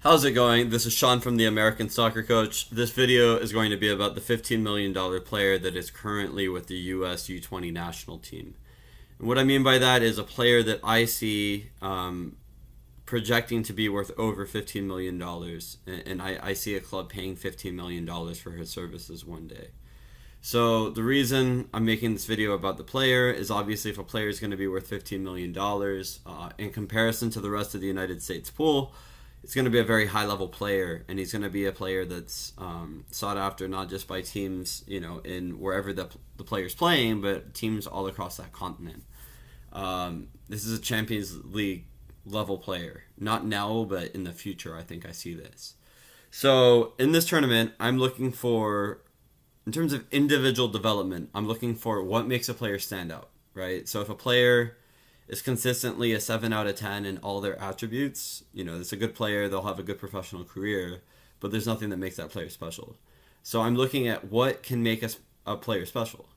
How's it going? This is Sean from the American Soccer Coach. This video is going to be about the $15 million player that is currently with the US U20 national team. And what I mean by that is a player that I see projecting to be worth over $15 million, and I see a club paying $15 million for his services one day. So the reason I'm making this video about the player is obviously if a player is going to be worth $15 million in comparison to the rest of the United States pool, it's going to be a very high level player, and he's going to be a player that's sought after not just by teams, in wherever the player's playing, but teams all across that continent. This is a Champions League level player. Not now, but in the future, I think I see this. So in this tournament, I'm looking for, in terms of individual development, I'm looking for what makes a player stand out, right? So if a player is consistently a 7 out of 10 in all their attributes, it's a good player, they'll have a good professional career, but there's nothing that makes that player special. So I'm looking at what can make a player special,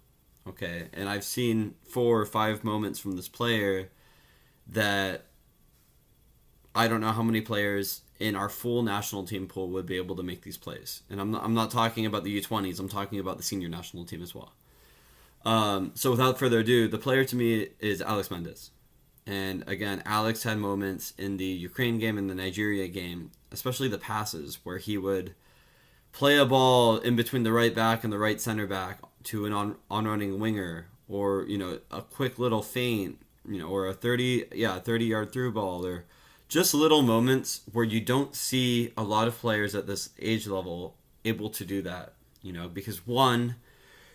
okay? And I've seen 4 or 5 moments from this player that I don't know how many players in our full national team pool would be able to make these plays. And I'm not talking about the U20s, I'm talking about the senior national team as well. So without further ado, the player to me is Alex Mendez. And again, Alex had moments in the Ukraine game and the Nigeria game, especially the passes, where he would play a ball in between the right back and the right center back to an on-running winger, or a quick little feint, or a 30-yard through ball, or just little moments where you don't see a lot of players at this age level able to do that. Because one,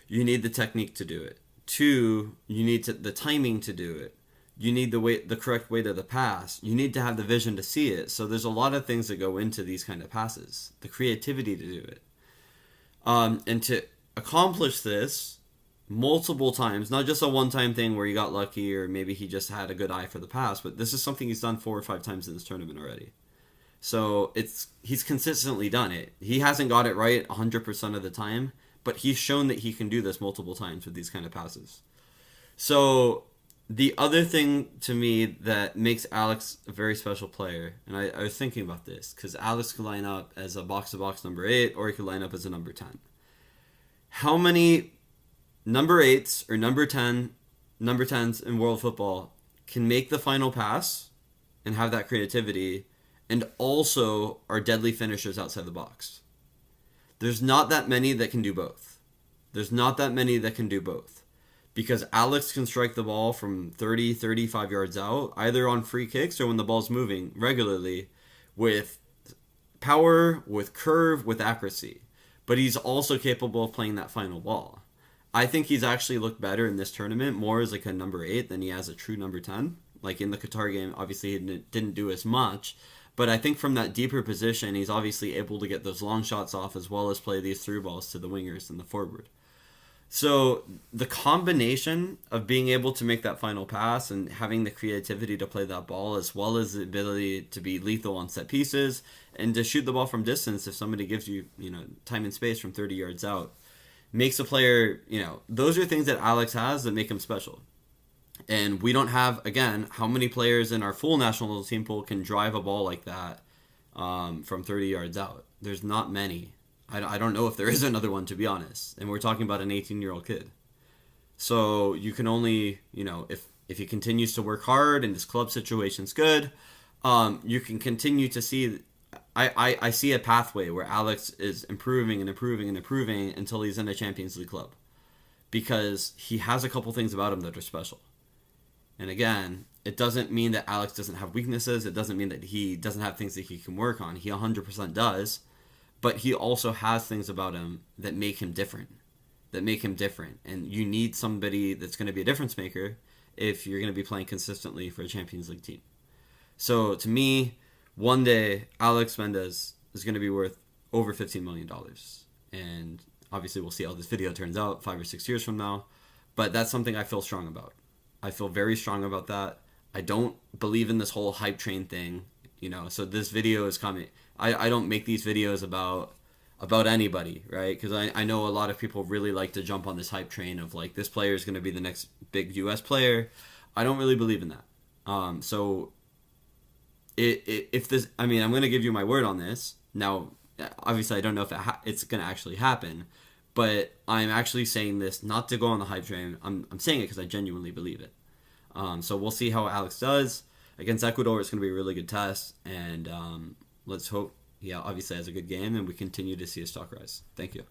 you need the technique to do it. Two, you need the timing to do it. You need the correct weight of the pass. You need to have the vision to see it. So there's a lot of things that go into these kind of passes. The creativity to do it. And to accomplish this multiple times, not just a one-time thing where he got lucky or maybe he just had a good eye for the pass, but this is something he's done 4 or 5 times in this tournament already. So he's consistently done it. He hasn't got it right 100% of the time, but he's shown that he can do this multiple times with these kind of passes. So the other thing to me that makes Alex a very special player, and I was thinking about this, because Alex could line up as a box-to-box number 8, or he could line up as a number 10. How many number 8s or number 10s in world football can make the final pass and have that creativity, and also are deadly finishers outside the box? There's not that many that can do both. Because Alex can strike the ball from 30, 35 yards out, either on free kicks or when the ball's moving regularly, with power, with curve, with accuracy. But he's also capable of playing that final ball. I think he's actually looked better in this tournament, more as like a number 8 than he has a true number 10. Like in the Qatar game, obviously he didn't do as much. But I think from that deeper position, he's obviously able to get those long shots off as well as play these through balls to the wingers and the forward. So the combination of being able to make that final pass and having the creativity to play that ball, as well as the ability to be lethal on set pieces and to shoot the ball from distance if somebody gives you, time and space from 30 yards out, makes a player, those are things that Alex has that make him special. And we don't have, again, how many players in our full national team pool can drive a ball like that from 30 yards out? There's not many. I don't know if there is another one, to be honest. And we're talking about an 18-year-old kid. So you can only, if he continues to work hard and his club situation's good, you can continue to see. I see a pathway where Alex is improving and improving and improving until he's in a Champions League club. Because he has a couple things about him that are special. And again, it doesn't mean that Alex doesn't have weaknesses. It doesn't mean that he doesn't have things that he can work on. He 100% does. But he also has things about him that make him different. And you need somebody that's going to be a difference maker if you're going to be playing consistently for a Champions League team. So to me, one day, Alex Mendez is going to be worth over $15 million. And obviously we'll see how this video turns out 5 or 6 years from now. But that's something I feel strong about. I feel very strong about that. I don't believe in this whole hype train thing. So this video is coming. I don't make these videos about anybody, right? Because I know a lot of people really like to jump on this hype train of like, this player is going to be the next big US player. I don't really believe in that. So if this, I mean, I'm going to give you my word on this. Now, obviously, I don't know if it's going to actually happen, but I'm actually saying this not to go on the hype train. I'm saying it because I genuinely believe it. So we'll see how Alex does against Ecuador. It's going to be a really good test, and let's hope he obviously has a good game, and we continue to see his stock rise. Thank you.